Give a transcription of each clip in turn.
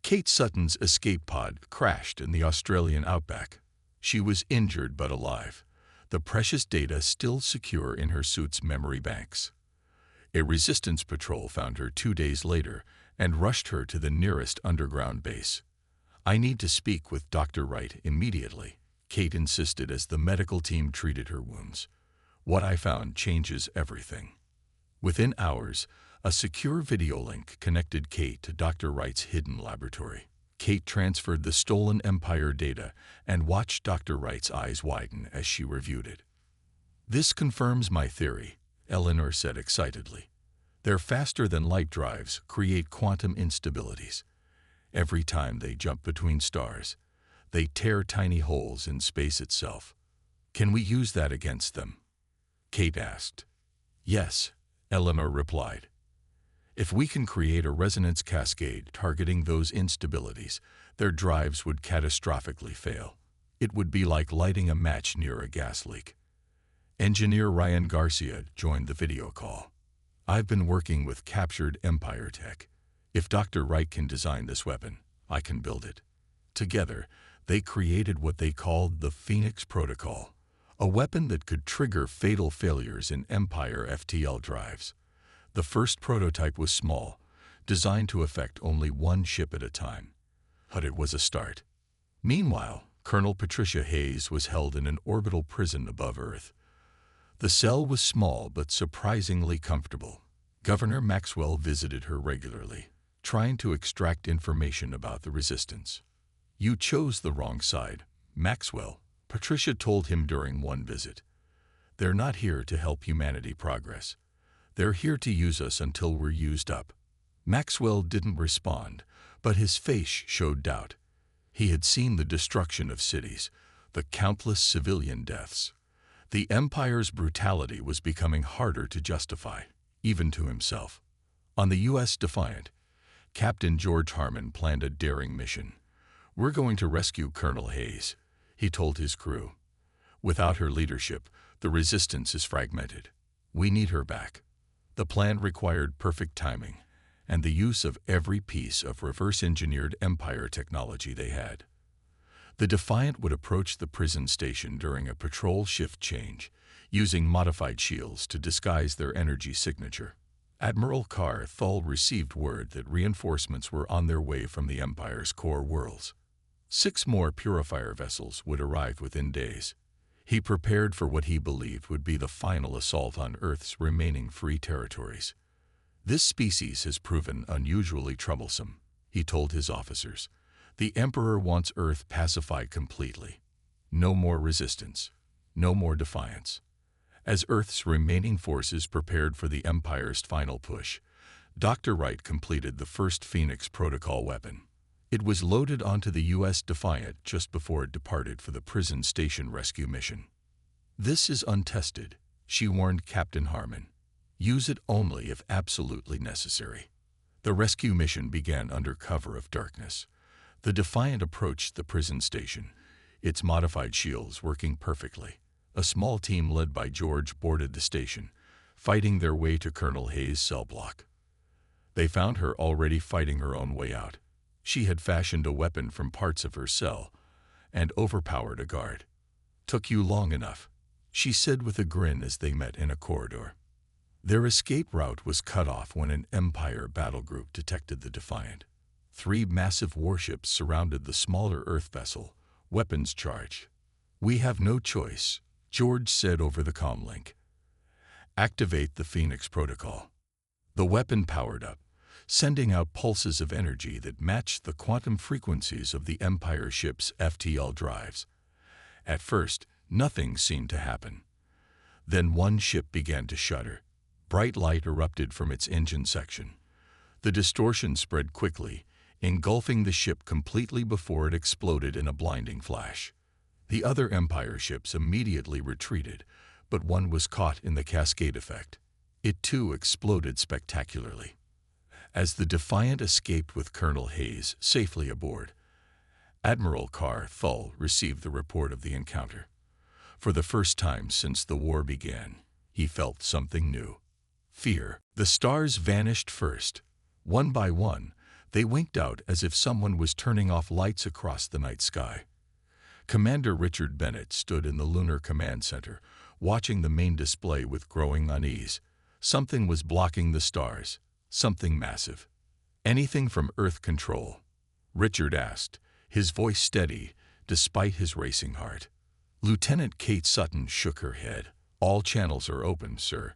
Kate Sutton's escape pod crashed in the Australian outback. She was injured but alive, the precious data still secure in her suit's memory banks. A resistance patrol found her 2 days later and rushed her to the nearest underground base. "I need to speak with Dr. Wright immediately," Kate insisted as the medical team treated her wounds. "What I found changes everything." Within hours, a secure video link connected Kate to Dr. Wright's hidden laboratory. Kate transferred the stolen Empire data and watched Dr. Wright's eyes widen as she reviewed it. "This confirms my theory," Eleanor said excitedly. "Their faster-than-light drives create quantum instabilities. Every time they jump between stars, they tear tiny holes in space itself. Can we use that against them?" Kate asked. "Yes," Eleanor replied. "If we can create a resonance cascade targeting those instabilities, their drives would catastrophically fail. It would be like lighting a match near a gas leak." Engineer Ryan Garcia joined the video call. "I've been working with captured Empire tech. If Dr. Wright can design this weapon, I can build it." Together, they created what they called the Phoenix Protocol, a weapon that could trigger fatal failures in Empire FTL drives. The first prototype was small, designed to affect only one ship at a time. But it was a start. Meanwhile, Colonel Patricia Hayes was held in an orbital prison above Earth. The cell was small but surprisingly comfortable. Governor Maxwell visited her regularly, trying to extract information about the resistance. "You chose the wrong side, Maxwell," Patricia told him during one visit. "They're not here to help humanity progress. They're here to use us until we're used up." Maxwell didn't respond, but his face showed doubt. He had seen the destruction of cities, the countless civilian deaths. The Empire's brutality was becoming harder to justify, even to himself. On the U.S. Defiant, Captain George Harmon planned a daring mission. "We're going to rescue Colonel Hayes," he told his crew. "Without her leadership, the resistance is fragmented. We need her back." The plan required perfect timing and the use of every piece of reverse-engineered Empire technology they had. The Defiant would approach the prison station during a patrol shift change, using modified shields to disguise their energy signature. Admiral Carr Thull received word that reinforcements were on their way from the Empire's core worlds. 6 more purifier vessels would arrive within days. He prepared for what he believed would be the final assault on Earth's remaining free territories. "This species has proven unusually troublesome," he told his officers. "The Emperor wants Earth pacified completely. No more resistance. No more defiance." As Earth's remaining forces prepared for the Empire's final push, Dr. Wright completed the first Phoenix Protocol weapon. It was loaded onto the U.S. Defiant just before it departed for the prison station rescue mission. "This is untested," she warned Captain Harmon. "Use it only if absolutely necessary." The rescue mission began under cover of darkness. The Defiant approached the prison station, its modified shields working perfectly. A small team led by George boarded the station, fighting their way to Colonel Hayes' cell block. They found her already fighting her own way out. She had fashioned a weapon from parts of her cell and overpowered a guard. "Took you long enough," she said with a grin as they met in a corridor. Their escape route was cut off when an Empire battle group detected the Defiant. 3 massive warships surrounded the smaller Earth vessel, weapons charged. "We have no choice," George said over the comlink. "Activate the Phoenix Protocol." The weapon powered up, sending out pulses of energy that matched the quantum frequencies of the Empire ship's FTL drives. At first, nothing seemed to happen. Then one ship began to shudder. Bright light erupted from its engine section. The distortion spread quickly, engulfing the ship completely before it exploded in a blinding flash. The other Empire ships immediately retreated, but one was caught in the cascade effect. It too exploded spectacularly. As the Defiant escaped with Colonel Hayes safely aboard, Admiral Carr Thull received the report of the encounter. For the first time since the war began, he felt something new. Fear. The stars vanished first. One by one, They winked out as if someone was turning off lights across the night sky. Commander Richard Bennett stood in the Lunar Command Center, watching the main display with growing unease. Something was blocking the stars, something massive. "Anything from Earth Control?" Richard asked, his voice steady despite his racing heart. Lieutenant Kate Sutton shook her head. "All channels are open, sir.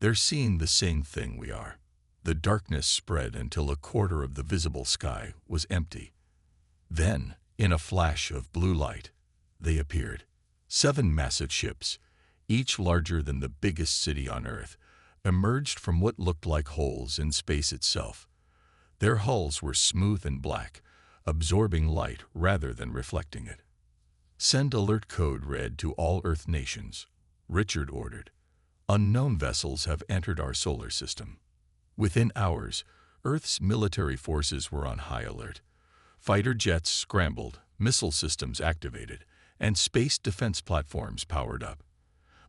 They're seeing the same thing we are." The darkness spread until a quarter of the visible sky was empty. Then, in a flash of blue light, they appeared. 7 massive ships, each larger than the biggest city on Earth, emerged from what looked like holes in space itself. Their hulls were smooth and black, absorbing light rather than reflecting it. "Send alert code red to all Earth nations," Richard ordered. "Unknown vessels have entered our solar system." Within hours, Earth's military forces were on high alert. Fighter jets scrambled, missile systems activated, and space defense platforms powered up.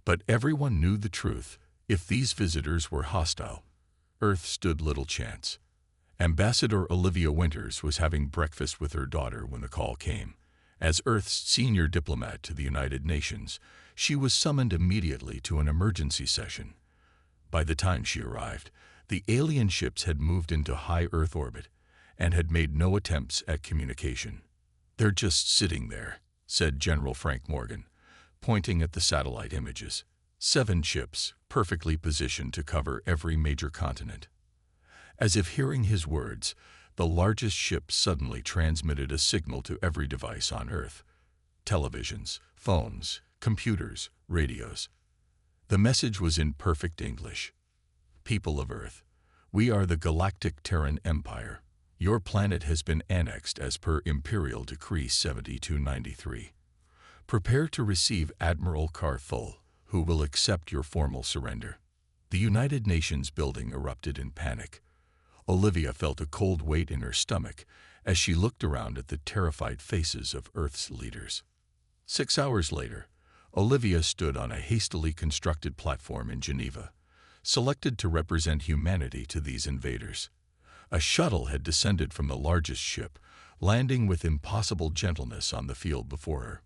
But everyone knew the truth. If these visitors were hostile, Earth stood little chance. Ambassador Olivia Winters was having breakfast with her daughter when the call came. As Earth's senior diplomat to the United Nations, she was summoned immediately to an emergency session. By the time she arrived, the alien ships had moved into high Earth orbit and had made no attempts at communication. "They're just sitting there," said General Frank Morgan, pointing at the satellite images. 7 ships, perfectly positioned to cover every major continent. As if hearing his words, the largest ship suddenly transmitted a signal to every device on Earth. Televisions, phones, computers, radios. The message was in perfect English. "People of Earth, we are the Galactic Terran Empire. Your planet has been annexed as per Imperial Decree 7293. Prepare to receive Admiral Carthul, who will accept your formal surrender." The United Nations building erupted in panic. Olivia felt a cold weight in her stomach as she looked around at the terrified faces of Earth's leaders. 6 hours later, Olivia stood on a hastily constructed platform in Geneva, selected to represent humanity to these invaders. A shuttle had descended from the largest ship, landing with impossible gentleness on the field before her.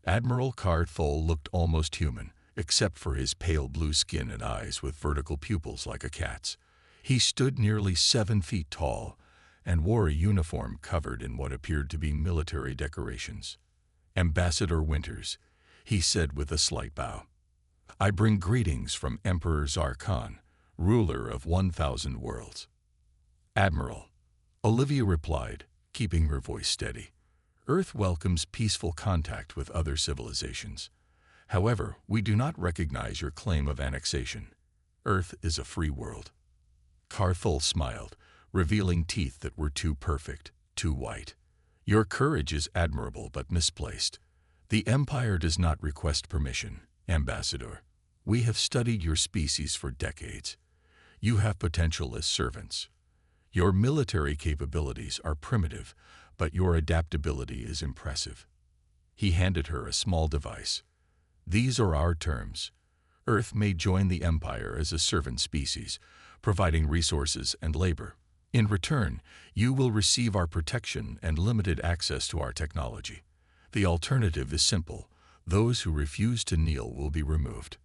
Admiral Carthul looked almost human, except for his pale blue skin and eyes with vertical pupils like a cat's. He stood nearly 7 feet tall and wore a uniform covered in what appeared to be military decorations. "Ambassador Winters," he said with a slight bow. "I bring greetings from Emperor Zarkon, ruler of 1,000 worlds." "Admiral," Olivia replied, keeping her voice steady. "Earth welcomes peaceful contact with other civilizations. However, we do not recognize your claim of annexation. Earth is a free world." Carthul smiled, revealing teeth that were too perfect, too white. "Your courage is admirable but misplaced. The Empire does not request permission, Ambassador. We have studied your species for decades. You have potential as servants. Your military capabilities are primitive, but your adaptability is impressive." He handed her a small device. "These are our terms. Earth may join the Empire as a servant species, providing resources and labor. In return, you will receive our protection and limited access to our technology. The alternative is simple. Those who refuse to kneel will be removed."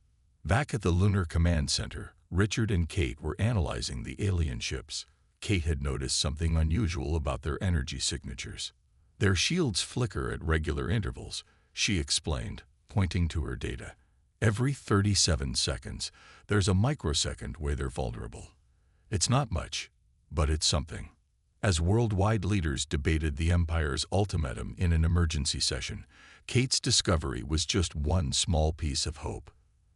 Back at the Lunar Command Center, Richard and Kate were analyzing the alien ships. Kate had noticed something unusual about their energy signatures. "Their shields flicker at regular intervals," she explained, pointing to her data. "Every 37 seconds, there's a microsecond where they're vulnerable. It's not much, but it's something." As worldwide leaders debated the Empire's ultimatum in an emergency session, Kate's discovery was just one small piece of hope.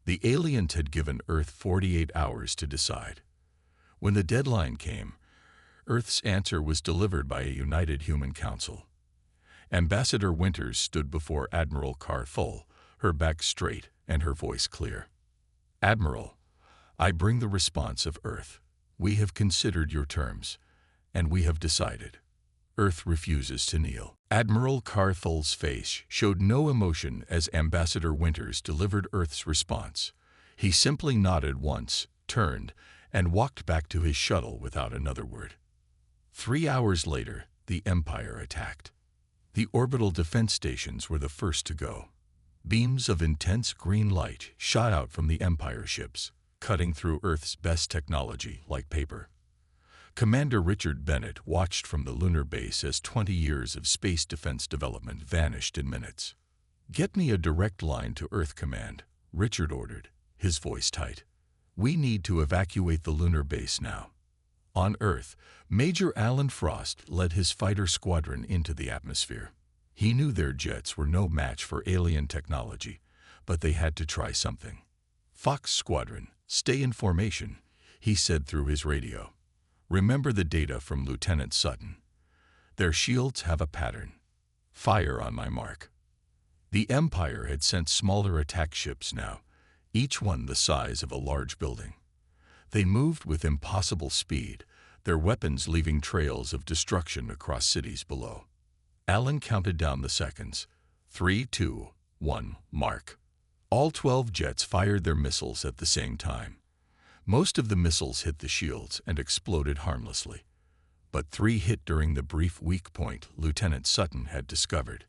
The aliens had given Earth 48 hours to decide. When the deadline came, Earth's answer was delivered by a united human council. Ambassador Winters stood before Admiral Carthul, her back straight and her voice clear. "Admiral, I bring the response of Earth. We have considered your terms, and we have decided. Earth refuses to kneel." Admiral Carthul's face showed no emotion as Ambassador Winters delivered Earth's response. He simply nodded once, turned, and walked back to his shuttle without another word. 3 hours later, the Empire attacked. The orbital defense stations were the first to go. Beams of intense green light shot out from the Empire ships, cutting through Earth's best technology like paper. Commander Richard Bennett watched from the lunar base as 20 years of space defense development vanished in minutes. "Get me a direct line to Earth Command," Richard ordered, his voice tight. "We need to evacuate the lunar base now." On Earth, Major Alan Frost led his fighter squadron into the atmosphere. He knew their jets were no match for alien technology, but they had to try something. "Fox Squadron, stay in formation," he said through his radio. "Remember the data from Lieutenant Sutton. Their shields have a pattern. Fire on my mark." The Empire had sent smaller attack ships now, each one the size of a large building. They moved with impossible speed, their weapons leaving trails of destruction across cities below. Alan counted down the seconds. 3, 2, 1, mark. All 12 jets fired their missiles at the same time. Most of the missiles hit the shields and exploded harmlessly. But 3 hit during the brief weak point Lieutenant Sutton had discovered.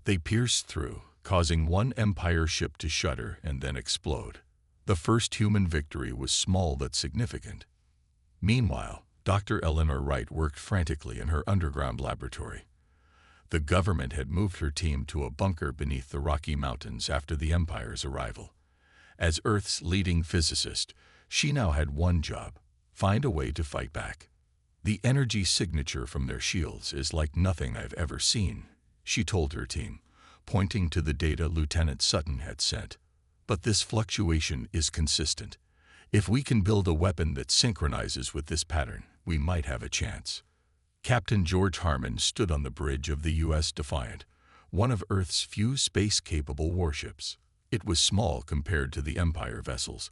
They pierced through, causing one Empire ship to shudder and then explode. The first human victory was small but significant. Meanwhile, Dr. Eleanor Wright worked frantically in her underground laboratory. The government had moved her team to a bunker beneath the Rocky Mountains after the Empire's arrival. As Earth's leading physicist, she now had one job: find a way to fight back. "The energy signature from their shields is like nothing I've ever seen," she told her team, pointing to the data Lieutenant Sutton had sent. "But this fluctuation is consistent. If we can build a weapon that synchronizes with this pattern, we might have a chance." Captain George Harmon stood on the bridge of the U.S. Defiant, one of Earth's few space-capable warships. It was small compared to the Empire vessels,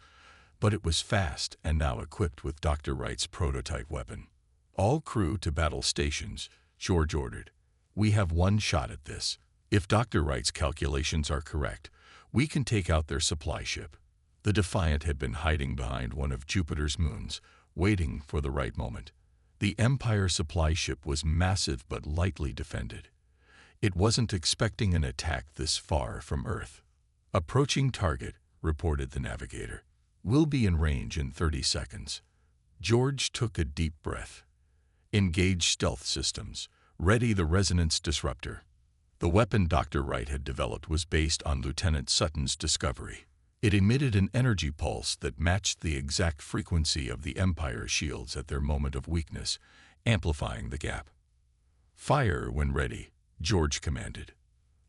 but it was fast and now equipped with Dr. Wright's prototype weapon. "All crew to battle stations," George ordered. "We have one shot at this. If Dr. Wright's calculations are correct, we can take out their supply ship." The Defiant had been hiding behind one of Jupiter's moons, waiting for the right moment. The Empire supply ship was massive but lightly defended. It wasn't expecting an attack this far from Earth. "Approaching target," reported the navigator. "We'll be in range in 30 seconds." George took a deep breath. "Engage stealth systems. Ready the resonance disruptor." The weapon Dr. Wright had developed was based on Lieutenant Sutton's discovery. It emitted an energy pulse that matched the exact frequency of the Empire shields at their moment of weakness, amplifying the gap. "Fire when ready," George commanded.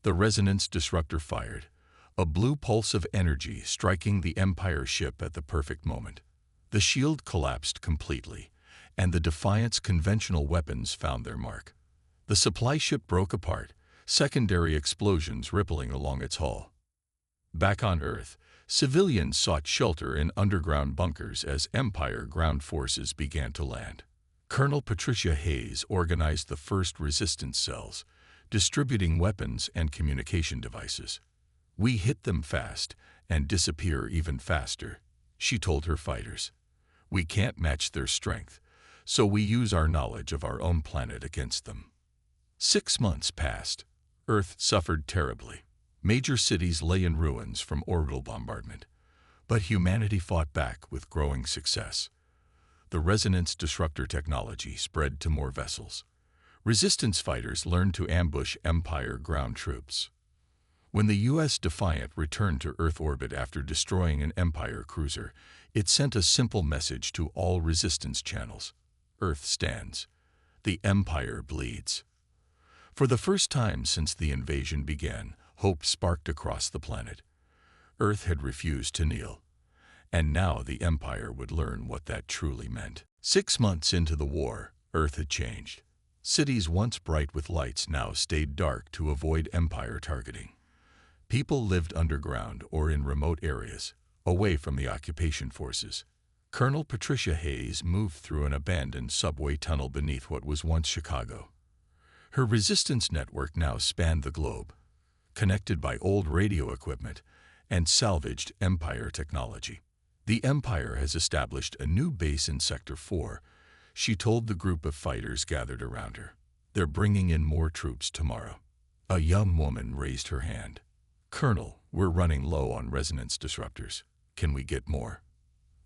The resonance disruptor fired, a blue pulse of energy striking the Empire ship at the perfect moment. The shield collapsed completely, and the Defiant's conventional weapons found their mark. The supply ship broke apart, secondary explosions rippling along its hull. Back on Earth, civilians sought shelter in underground bunkers as Empire ground forces began to land. Colonel Patricia Hayes organized the first resistance cells, distributing weapons and communication devices. "We hit them fast and disappear even faster," she told her fighters. "We can't match their strength, so we use our knowledge of our own planet against them." 6 months passed. Earth suffered terribly. Major cities lay in ruins from orbital bombardment. But humanity fought back with growing success. The resonance disruptor technology spread to more vessels. Resistance fighters learned to ambush Empire ground troops. When the U.S. Defiant returned to Earth orbit after destroying an Empire cruiser, it sent a simple message to all resistance channels: "Earth stands. The Empire bleeds." For the first time since the invasion began, hope sparked across the planet. Earth had refused to kneel, and now the Empire would learn what that truly meant. 6 months into the war, Earth had changed. Cities once bright with lights now stayed dark to avoid Empire targeting. People lived underground or in remote areas, away from the occupation forces. Colonel Patricia Hayes moved through an abandoned subway tunnel beneath what was once Chicago. Her resistance network now spanned the globe, connected by old radio equipment and salvaged Empire technology. "The Empire has established a new base in Sector 4, she told the group of fighters gathered around her. "They're bringing in more troops tomorrow." A young woman raised her hand. "Colonel, we're running low on resonance disruptors. Can we get more?"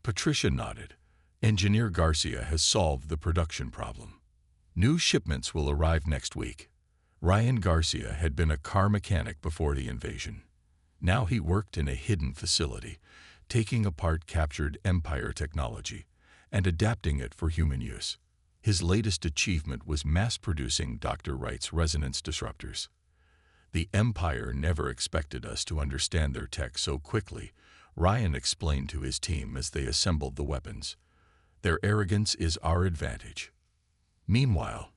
Patricia nodded. "Engineer Garcia has solved the production problem. New shipments will arrive next week." Ryan Garcia had been a car mechanic before the invasion. Now he worked in a hidden facility, taking apart captured Empire technology and adapting it for human use. His latest achievement was mass-producing Dr. Wright's resonance disruptors. "The Empire never expected us to understand their tech so quickly," Ryan explained to his team as they assembled the weapons. "Their arrogance is our advantage." Meanwhile,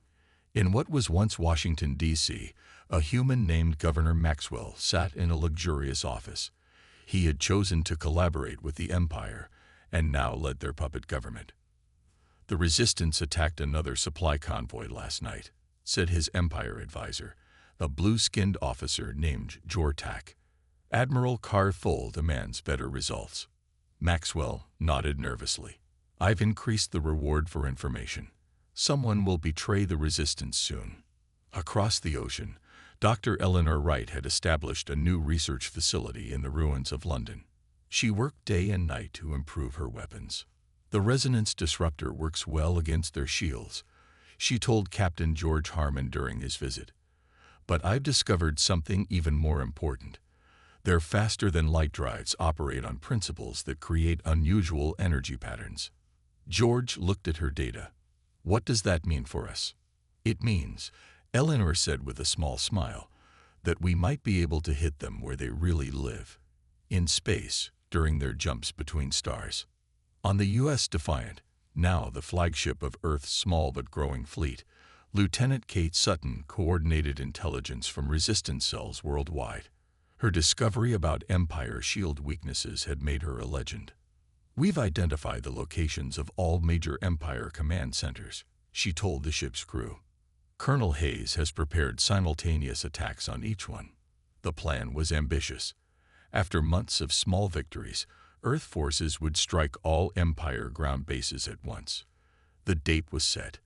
in what was once Washington, D.C., a human named Governor Maxwell sat in a luxurious office. He had chosen to collaborate with the Empire and now led their puppet government. "The Resistance attacked another supply convoy last night," said his Empire advisor, a blue-skinned officer named Jortak. "Admiral Carthol demands better results." Maxwell nodded nervously. "I've increased the reward for information. Someone will betray the Resistance soon." Across the ocean, Dr. Eleanor Wright had established a new research facility in the ruins of London. She worked day and night to improve her weapons. "The resonance disruptor works well against their shields," she told Captain George Harmon during his visit. "But I've discovered something even more important. Their faster-than-light drives operate on principles that create unusual energy patterns." George looked at her data. "What does that mean for us?" "It means," Eleanor said with a small smile, "that we might be able to hit them where they really live, in space, during their jumps between stars." On the U.S. Defiant, now the flagship of Earth's small but growing fleet, Lieutenant Kate Sutton coordinated intelligence from resistance cells worldwide. Her discovery about Empire shield weaknesses had made her a legend. "We've identified the locations of all major Empire command centers," she told the ship's crew. "Colonel Hayes has prepared simultaneous attacks on each one." The plan was ambitious. After months of small victories, Earth forces would strike all Empire ground bases at once. The date was set.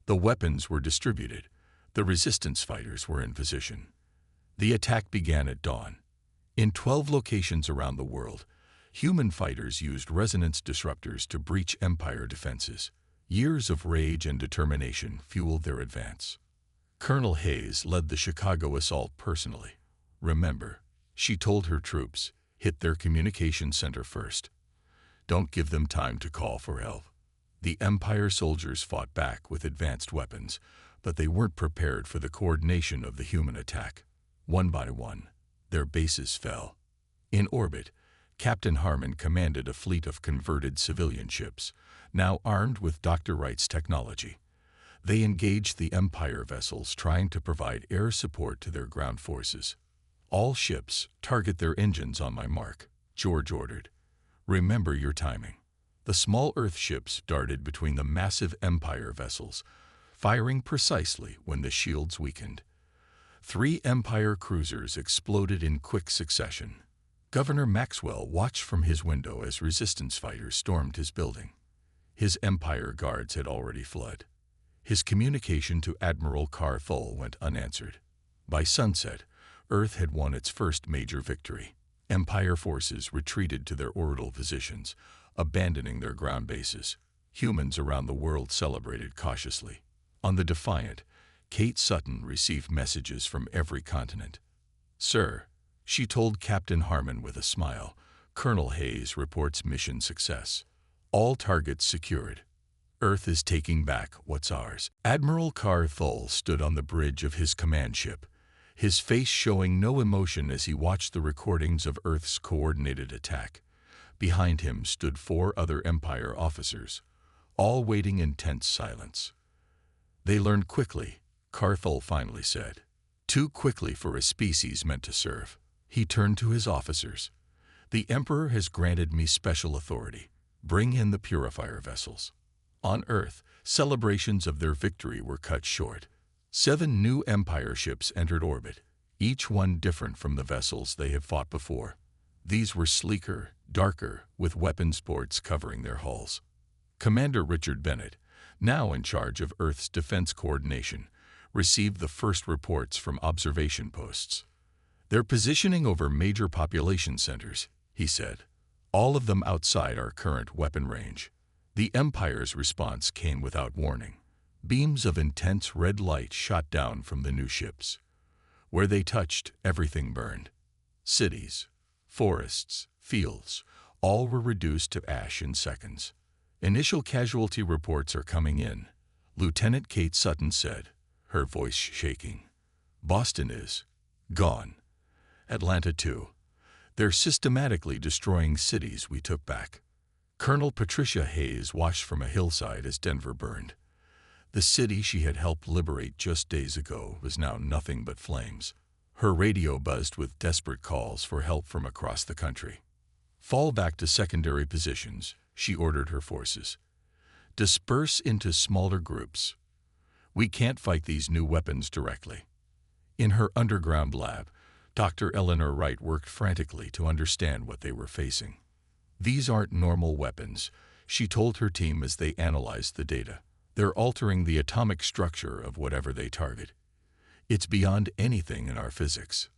The weapons were distributed. The resistance fighters were in position. The attack began at dawn. In 12 locations around the world, human fighters used resonance disruptors to breach Empire defenses. Years of rage and determination fueled their advance. Colonel Hayes led the Chicago assault personally. "Remember," she told her troops, "hit their communication center first. Don't give them time to call for help." The Empire soldiers fought back with advanced weapons, but they weren't prepared for the coordination of the human attack. One by one, their bases fell. In orbit, Captain Harmon commanded a fleet of converted civilian ships, now armed with Dr. Wright's technology. They engaged the Empire vessels, trying to provide air support to their ground forces. "All ships, target their engines on my mark," George ordered. "Remember your timing." The small Earth ships darted between the massive Empire vessels, firing precisely when the shields weakened. 3 Empire cruisers exploded in quick succession. Governor Maxwell watched from his window as resistance fighters stormed his building. His Empire guards had already fled. His communication to Admiral Carthol went unanswered. By sunset, Earth had won its first major victory. Empire forces retreated to their orbital positions, abandoning their ground bases. Humans around the world celebrated cautiously. On the Defiant, Kate Sutton received messages from every continent. "Sir," she told Captain Harmon with a smile, "Colonel Hayes reports mission success. All targets secured. Earth is taking back what's ours." Admiral Carthol stood on the bridge of his command ship, his face showing no emotion as he watched the recordings of Earth's coordinated attack. Behind him stood 4 other Empire officers, all waiting in tense silence. "They learned quickly," Carthol finally said. "Too quickly for a species meant to serve." He turned to his officers. "The Emperor has granted me special authority. Bring in the purifier vessels." On Earth, celebrations of their victory were cut short. 7 new Empire ships entered orbit, each one different from the vessels they had fought before. These were sleeker, darker, with weapons ports covering their hulls. Commander Richard Bennett, now in charge of Earth's defense coordination, received the first reports from observation posts. "They're positioning over major population centers," he said, "all of them outside our current weapon range." The Empire's response came without warning. Beams of intense red light shot down from the new ships. Where they touched, everything burned. Cities, forests, fields, all were reduced to ash in seconds. "Initial casualty reports are coming in," Lieutenant Kate Sutton said, her voice shaking. "Boston is gone. Atlanta too. They're systematically destroying cities we took back." Colonel Patricia Hayes watched from a hillside as Denver burned. The city she had helped liberate just days ago was now nothing but flames. Her radio buzzed with desperate calls for help from across the country. "Fall back to secondary positions," she ordered her forces. "Disperse into smaller groups. We can't fight these new weapons directly." In her underground lab, Dr. Eleanor Wright worked frantically to understand what they were facing. "These aren't normal weapons," she told her team as they analyzed the data. "They're altering the atomic structure of whatever they target. It's beyond anything in our physics."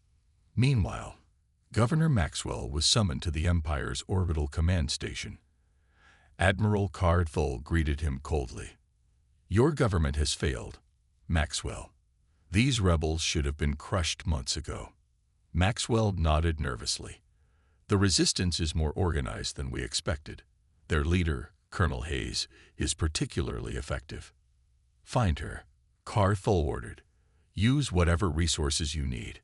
Meanwhile, Governor Maxwell was summoned to the Empire's orbital command station. Admiral Cardfull greeted him coldly. "Your government has failed, Maxwell. These rebels should have been crushed months ago." Maxwell nodded nervously. "The resistance is more organized than we expected. Their leader, Colonel Hayes, is particularly effective." "Find her," Cardfull ordered. "Use whatever resources you need.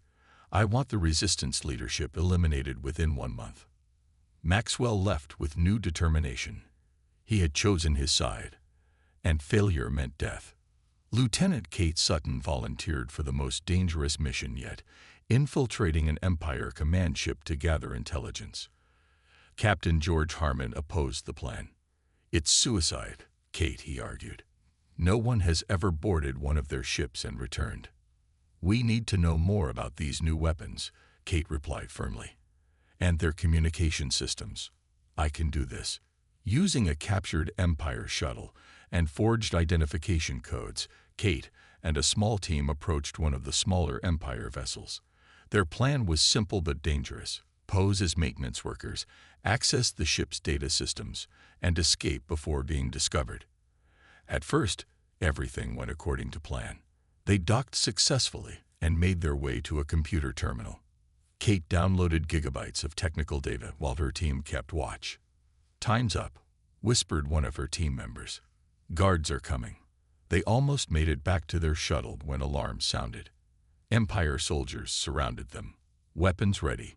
I want the resistance leadership eliminated within 1 month." Maxwell left with new determination. He had chosen his side, and failure meant death. Lieutenant Kate Sutton volunteered for the most dangerous mission yet, infiltrating an Empire command ship to gather intelligence. Captain George Harmon opposed the plan. "It's suicide, Kate," he argued. "No one has ever boarded one of their ships and returned." "We need to know more about these new weapons," Kate replied firmly. "And their communication systems. I can do this." Using a captured Empire shuttle and forged identification codes, Kate and a small team approached one of the smaller Empire vessels. Their plan was simple but dangerous: pose as maintenance workers, access the ship's data systems, and escape before being discovered. At first, everything went according to plan. They docked successfully and made their way to a computer terminal. Kate downloaded gigabytes of technical data while her team kept watch. "Time's up," whispered one of her team members. "Guards are coming." They almost made it back to their shuttle when alarms sounded. Empire soldiers surrounded them, weapons ready.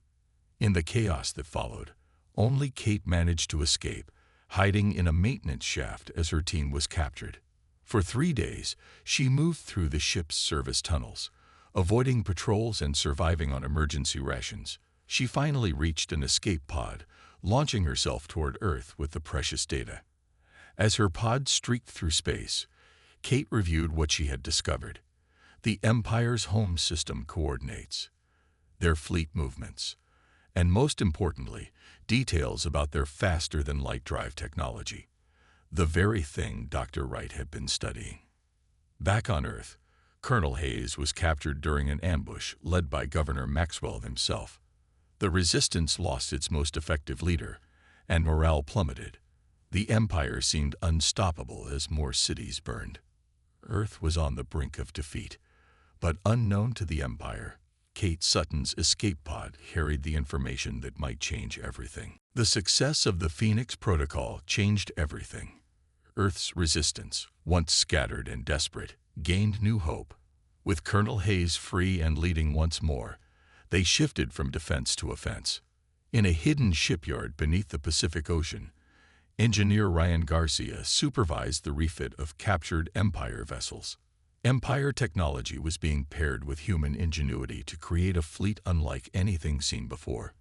In the chaos that followed, only Kate managed to escape, hiding in a maintenance shaft as her team was captured. For 3 days, she moved through the ship's service tunnels, avoiding patrols and surviving on emergency rations. She finally reached an escape pod, launching herself toward Earth with the precious data. As her pod streaked through space, Kate reviewed what she had discovered: the Empire's home system coordinates, their fleet movements, and most importantly, details about their faster-than-light drive technology, the very thing Dr. Wright had been studying. Back on Earth, Colonel Hayes was captured during an ambush led by Governor Maxwell himself. The resistance lost its most effective leader, and morale plummeted. The Empire seemed unstoppable as more cities burned. Earth was on the brink of defeat, but unknown to the Empire, Kate Sutton's escape pod carried the information that might change everything. The success of the Phoenix Protocol changed everything. Earth's resistance, once scattered and desperate, gained new hope. With Colonel Hayes free and leading once more, they shifted from defense to offense. In a hidden shipyard beneath the Pacific Ocean, engineer Ryan Garcia supervised the refit of captured Empire vessels. Empire technology was being paired with human ingenuity to create a fleet unlike anything seen before.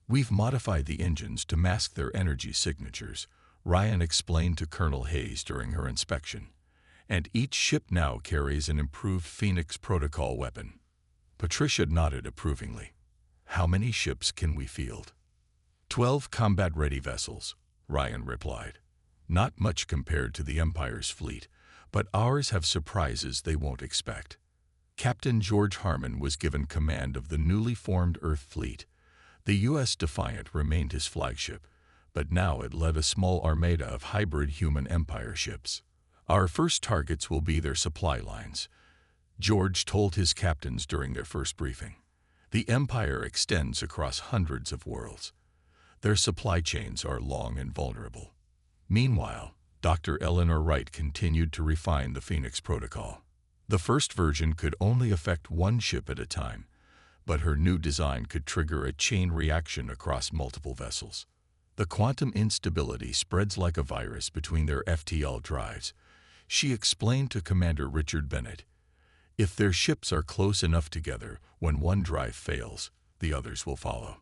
"We've modified the engines to mask their energy signatures," Ryan explained to Colonel Hayes during her inspection. "And each ship now carries an improved Phoenix Protocol weapon." Patricia nodded approvingly. "How many ships can we field?" 12 combat-ready vessels," Ryan replied. "Not much compared to the Empire's fleet, but ours have surprises they won't expect. Captain George Harmon was given command of the newly formed Earth fleet. The U.S. Defiant remained his flagship, but now it led a small armada of hybrid human empire ships. Our first targets will be their supply lines, George told his captains during their first briefing. The empire extends across hundreds of worlds. Their supply chains are long and vulnerable. Meanwhile, Dr. Eleanor Wright continued to refine the Phoenix Protocol. The first version could only affect one ship at a time, but her new design could trigger a chain reaction across multiple vessels. The quantum instability spreads like a virus between their FTL drives, she explained to Commander Richard Bennett. If their ships are close enough together, when one drive fails, the others will follow.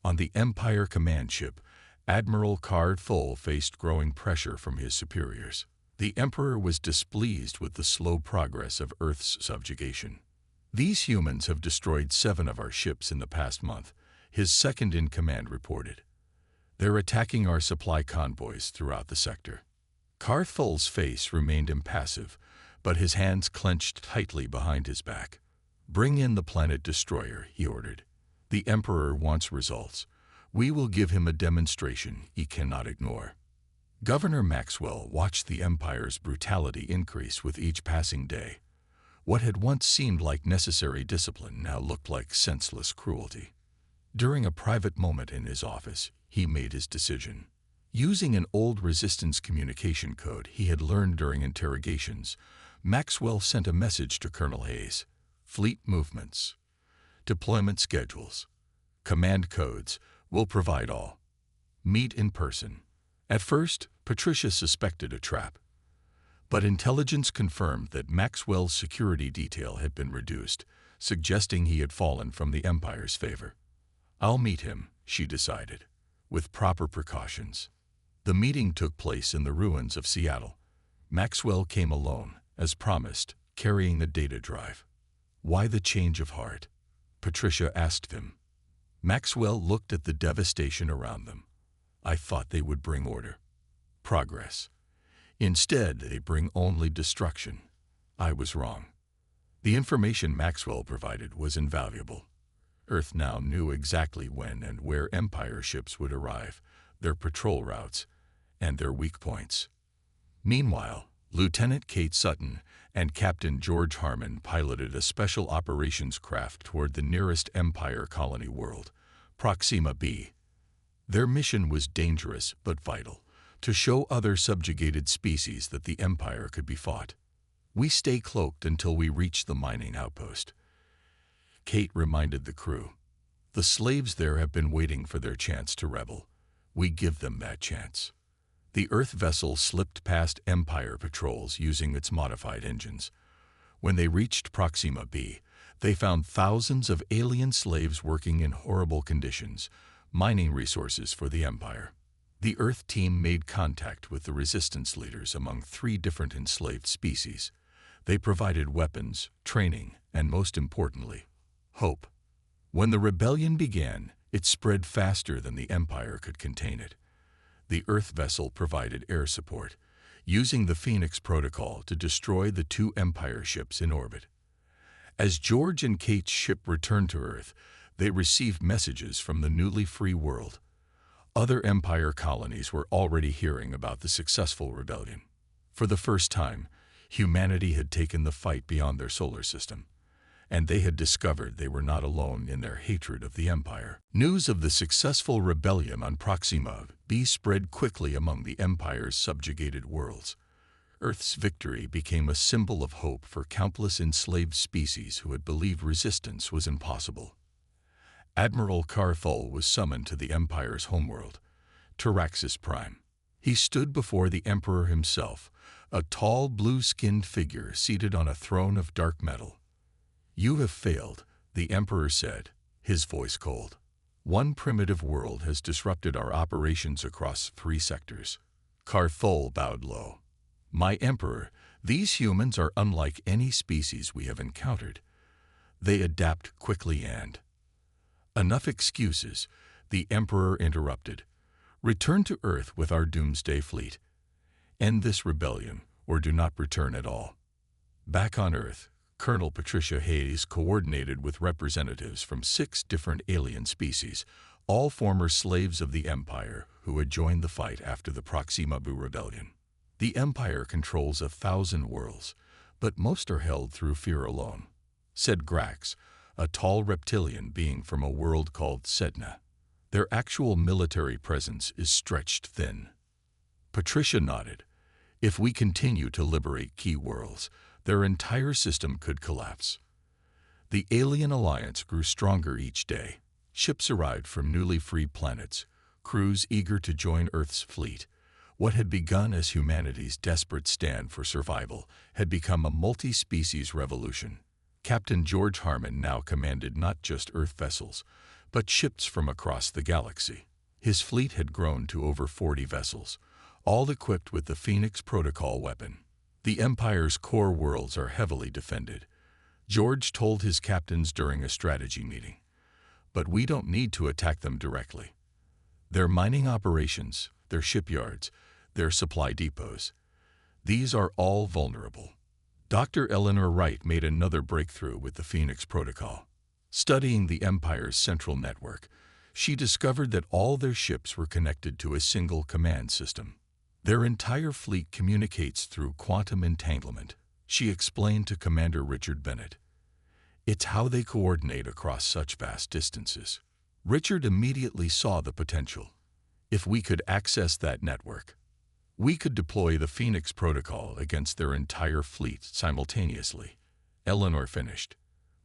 On the Empire command ship, Admiral Karl Thole faced growing pressure from his superiors. The Emperor was displeased with the slow progress of Earth's subjugation. These humans have destroyed 7 of our ships in the past month, his second-in-command reported. They're attacking our supply convoys throughout the sector. Karl Thole's face remained impassive, but his hands clenched tightly behind his back. Bring in the planet destroyer, he ordered. The Emperor wants results. We will give him a demonstration he cannot ignore. Governor Maxwell watched the Empire's brutality increase with each passing day. What had once seemed like necessary discipline now looked like senseless cruelty. During a private moment in his office, he made his decision. Using an old resistance communication code he had learned during interrogations, Maxwell sent a message to Colonel Hayes. Fleet movements, deployment schedules, command codes, we'll provide all. Meet in person. At first, Patricia suspected a trap, but intelligence confirmed that Maxwell's security detail had been reduced, suggesting he had fallen from the Empire's favor. I'll meet him, she decided, with proper precautions. The meeting took place in the ruins of Seattle. Maxwell came alone, as promised, carrying the data drive. Why the change of heart? Patricia asked him. Maxwell looked at the devastation around them. I thought they would bring order, progress. Instead, they bring only destruction. I was wrong. The information Maxwell provided was invaluable. Earth now knew exactly when and where Empire ships would arrive, their patrol routes, and their weak points. Meanwhile, Lieutenant Kate Sutton and Captain George Harmon piloted a special operations craft toward the nearest Empire colony world, Proxima B. Their mission was dangerous but vital, to show other subjugated species that the Empire could be fought. We stay cloaked until we reach the mining outpost, Kate reminded the crew. The slaves there have been waiting for their chance to rebel. We give them that chance. The Earth vessel slipped past Empire patrols using its modified engines. When they reached Proxima B, they found thousands of alien slaves working in horrible conditions, mining resources for the Empire. The Earth team made contact with the resistance leaders among 3 different enslaved species. They provided weapons, training, and most importantly, hope. When the rebellion began, it spread faster than the Empire could contain it. The Earth vessel provided air support, using the Phoenix Protocol to destroy the 2 Empire ships in orbit. As George and Kate's ship returned to Earth, they received messages from the newly free world. Other Empire colonies were already hearing about the successful rebellion. For the first time, humanity had taken the fight beyond their solar system, and they had discovered they were not alone in their hatred of the Empire. News of the successful rebellion on Proxima B spread quickly among the Empire's subjugated worlds. Earth's victory became a symbol of hope for countless enslaved species who had believed resistance was impossible. Admiral Karl Thole was summoned to the Empire's homeworld, Taraxis Prime. He stood before the Emperor himself, a tall, blue-skinned figure seated on a throne of dark metal. You have failed, the Emperor said, his voice cold. One primitive world has disrupted our operations across 3 sectors. Karl Thole bowed low. My Emperor, these humans are unlike any species we have encountered. They adapt quickly and... Enough excuses, the Emperor interrupted. Return to Earth with our doomsday fleet. End this rebellion, or do not return at all. Back on Earth, Colonel Patricia Hayes coordinated with representatives from 6 different alien species, all former slaves of the Empire who had joined the fight after the Proxima Bu Rebellion. The Empire controls 1,000 worlds, but most are held through fear alone, said Grax, a tall reptilian being from a world called Sedna. Their actual military presence is stretched thin. Patricia nodded. If we continue to liberate key worlds, their entire system could collapse. The alien alliance grew stronger each day. Ships arrived from newly freed planets, crews eager to join Earth's fleet. What had begun as humanity's desperate stand for survival had become a multi-species revolution. Captain George Harmon now commanded not just Earth vessels, but ships from across the galaxy. His fleet had grown to over 40 vessels, all equipped with the Phoenix Protocol weapon. The Empire's core worlds are heavily defended, George told his captains during a strategy meeting. But we don't need to attack them directly. Their mining operations, their shipyards, their supply depots, these are all vulnerable. Dr. Eleanor Wright made another breakthrough with the Phoenix Protocol. Studying the Empire's central network, she discovered that all their ships were connected to a single command system. Their entire fleet communicates through quantum entanglement, she explained to Commander Richard Bennett. It's how they coordinate across such vast distances. Richard immediately saw the potential. If we could access that network, we could deploy the Phoenix Protocol against their entire fleet simultaneously, Eleanor finished.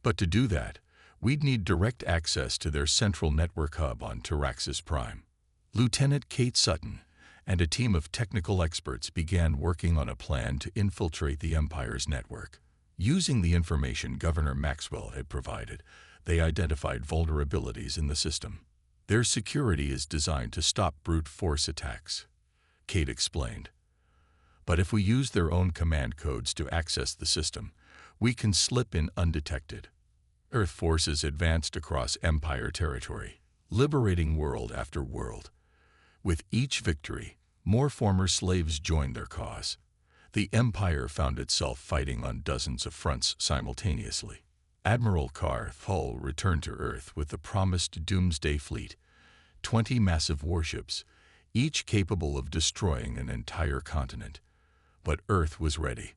But to do that, we'd need direct access to their central network hub on Taraxis Prime. Lieutenant Kate Sutton and a team of technical experts began working on a plan to infiltrate the Empire's network. Using the information Governor Maxwell had provided, they identified vulnerabilities in the system. Their security is designed to stop brute force attacks, Kate explained. But if we use their own command codes to access the system, we can slip in undetected. Earth forces advanced across Empire territory, liberating world after world. With each victory, more former slaves joined their cause. The Empire found itself fighting on dozens of fronts simultaneously. Admiral Carr Hull returned to Earth with the promised Doomsday Fleet, 20 massive warships, each capable of destroying an entire continent. But Earth was ready.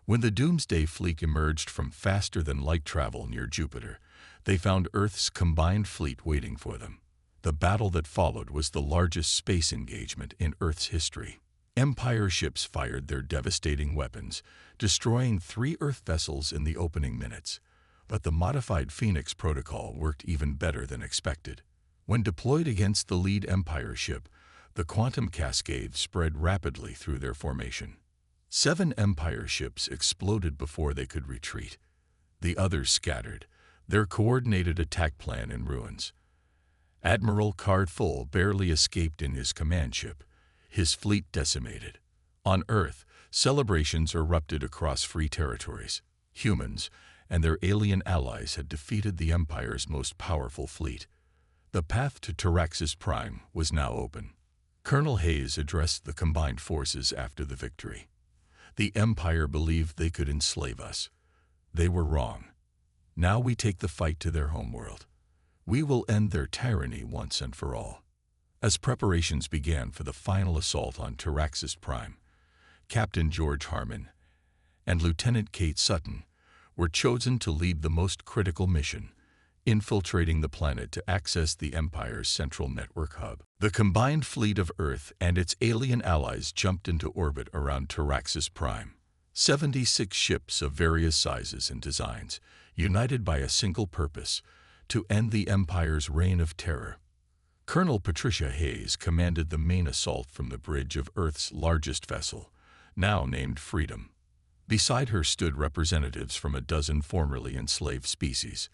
When the Doomsday Fleet emerged from faster-than-light travel near Jupiter, they found Earth's combined fleet waiting for them. The battle that followed was the largest space engagement in Earth's history. Empire ships fired their devastating weapons, destroying 3 Earth vessels in the opening minutes. But the modified Phoenix Protocol worked even better than expected. When deployed against the lead Empire ship, the quantum cascade spread rapidly through their formation. 7 Empire ships exploded before they could retreat. The others scattered, their coordinated attack plan in ruins. Admiral Cardfull barely escaped in his command ship, his fleet decimated. On Earth, celebrations erupted across free territories. Humans and their alien allies had defeated the Empire's most powerful fleet. The path to Taraxis Prime was now open. Colonel Hayes addressed the combined forces after the victory. The Empire believed they could enslave us. They were wrong. Now we take the fight to their homeworld. We will end their tyranny once and for all. As preparations began for the final assault on Taraxis Prime, Captain George Harmon and Lieutenant Kate Sutton were chosen to lead the most critical mission, infiltrating the planet to access the Empire's central network hub. The combined fleet of Earth and its alien allies jumped into orbit around Taraxis Prime. 76 ships of various sizes and designs, united by a single purpose, to end the Empire's reign of terror. Colonel Patricia Hayes commanded the main assault from the bridge of Earth's largest vessel, now named Freedom. Beside her stood representatives from a dozen formerly enslaved species.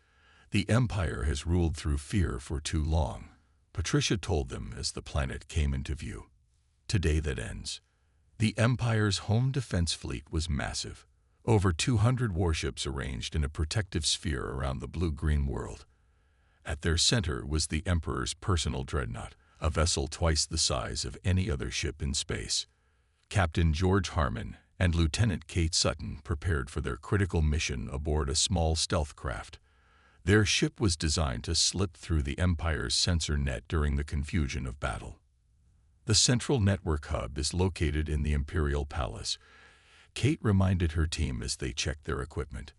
The Empire has ruled through fear for too long, Patricia told them as the planet came into view. Today that ends. The Empire's home defense fleet was massive. Over 200 warships arranged in a protective sphere around the blue-green world. At their center was the Emperor's personal dreadnought, a vessel twice the size of any other ship in space. Captain George Harmon and Lieutenant Kate Sutton prepared for their critical mission aboard a small stealth craft. Their ship was designed to slip through the Empire's sensor net during the confusion of battle. The central network hub is located in the Imperial Palace. Kate reminded her team as they checked their equipment.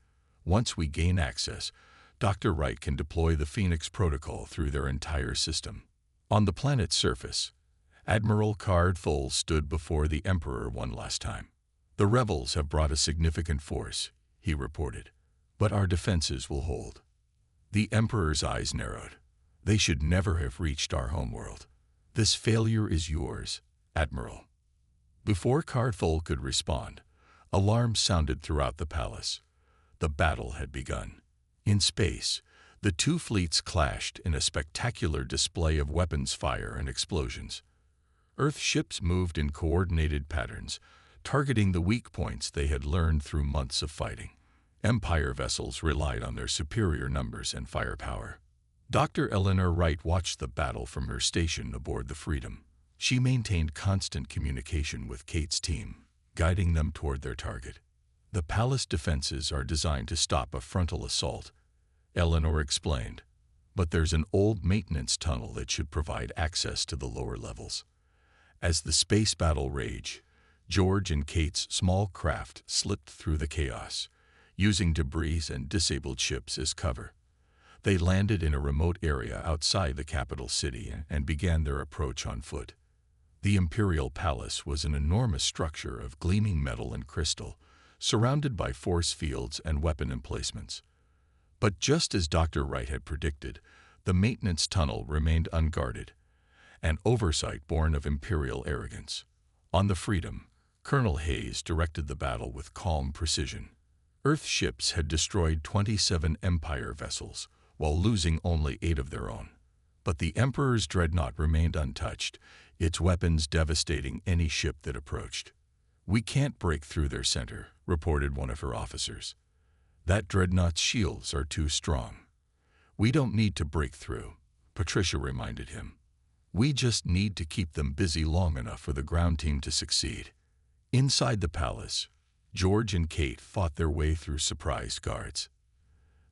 Once we gain access, Dr. Wright can deploy the Phoenix Protocol through their entire system. On the planet's surface, Admiral Card Full stood before the Emperor one last time. "The rebels have brought a significant force," he reported, "but our defenses will hold." The Emperor's eyes narrowed. "They should never have reached our homeworld. This failure is yours, Admiral." Before Card Full could respond, alarms sounded throughout the palace. The battle had begun. In space, the two fleets clashed in a spectacular display of weapons fire and explosions. Earth ships moved in coordinated patterns, targeting the weak points they had learned through months of fighting. Empire vessels relied on their superior numbers and firepower. Dr. Eleanor Wright watched the battle from her station aboard the Freedom. She maintained constant communication with Kate's team, guiding them toward their target. "The palace defenses are designed to stop a frontal assault," Eleanor explained, "but there's an old maintenance tunnel that should provide access to the lower levels." As the space battle raged, George and Kate's small craft slipped through the chaos, using debris and disabled ships as cover. They landed in a remote area outside the capital city and began their approach on foot. The Imperial Palace was an enormous structure of gleaming metal and crystal, surrounded by force fields and weapon emplacements. But just as Dr. Wright had predicted, the maintenance tunnel remained unguarded, an oversight born of Imperial arrogance. On the Freedom, Colonel Hayes directed the battle with calm precision. Earth ships had destroyed 27 Empire vessels, while losing only 8 of their own. But the Emperor's dreadnought remained untouched, its weapons devastating any ship that approached. "We can't break through their center," reported one of her officers. "That dreadnought's shields are too strong." "We don't need to break through," Patricia reminded him. "We just need to keep them busy long enough for the ground team to succeed." Inside the palace, George and Kate fought their way through surprised guards.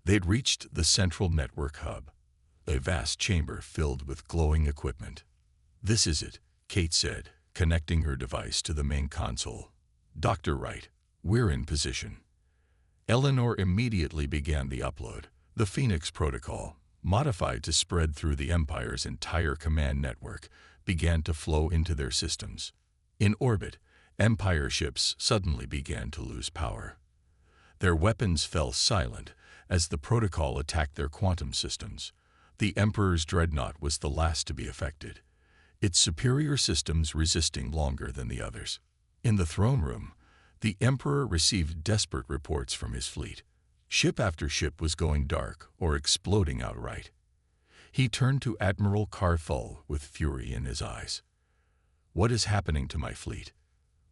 They'd reached the central network hub, a vast chamber filled with glowing equipment. "This is it," Kate said, connecting her device to the main console. "Dr. Wright, we're in position." Eleanor immediately began the upload. The Phoenix Protocol, modified to spread through the Empire's entire command network, began to flow into their systems. In orbit, Empire ships suddenly began to lose power. Their weapons fell silent as the protocol attacked their quantum systems. The Emperor's dreadnought was the last to be affected, its superior systems resisting longer than the others. In the throne room, the Emperor received desperate reports from his fleet. Ship after ship was going dark or exploding outright. He turned to Admiral Carfull with fury in his eyes. "What is happening to my fleet?"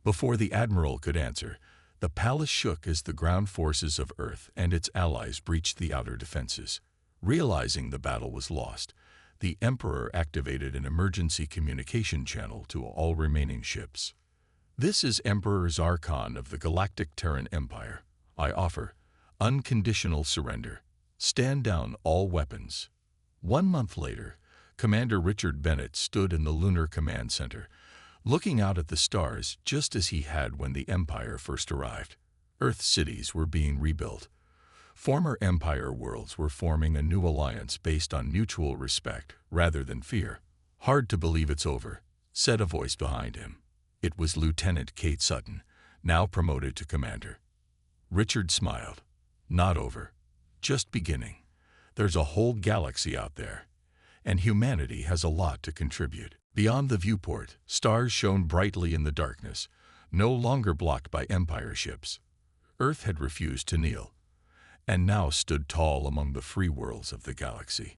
Before the Admiral could answer, the palace shook as the ground forces of Earth and its allies breached the outer defenses. Realizing the battle was lost, the Emperor activated an emergency communication channel to all remaining ships. "This is Emperor Zarkon of the Galactic Terran Empire. I offer unconditional surrender. Stand down all weapons." 1 month later, Commander Richard Bennett stood in the Lunar Command Center, looking out at the stars just as he had when the Empire first arrived. Earth cities were being rebuilt. Former Empire worlds were forming a new alliance based on mutual respect rather than fear. "Hard to believe it's over," said a voice behind him. It was Lieutenant Kate Sutton, now promoted to commander. Richard smiled. "Not over. Just beginning. There's a whole galaxy out there, and humanity has a lot to contribute." Beyond the viewport, stars shone brightly in the darkness, no longer blocked by Empire ships. Earth had refused to kneel, and now stood tall among the free worlds of the galaxy.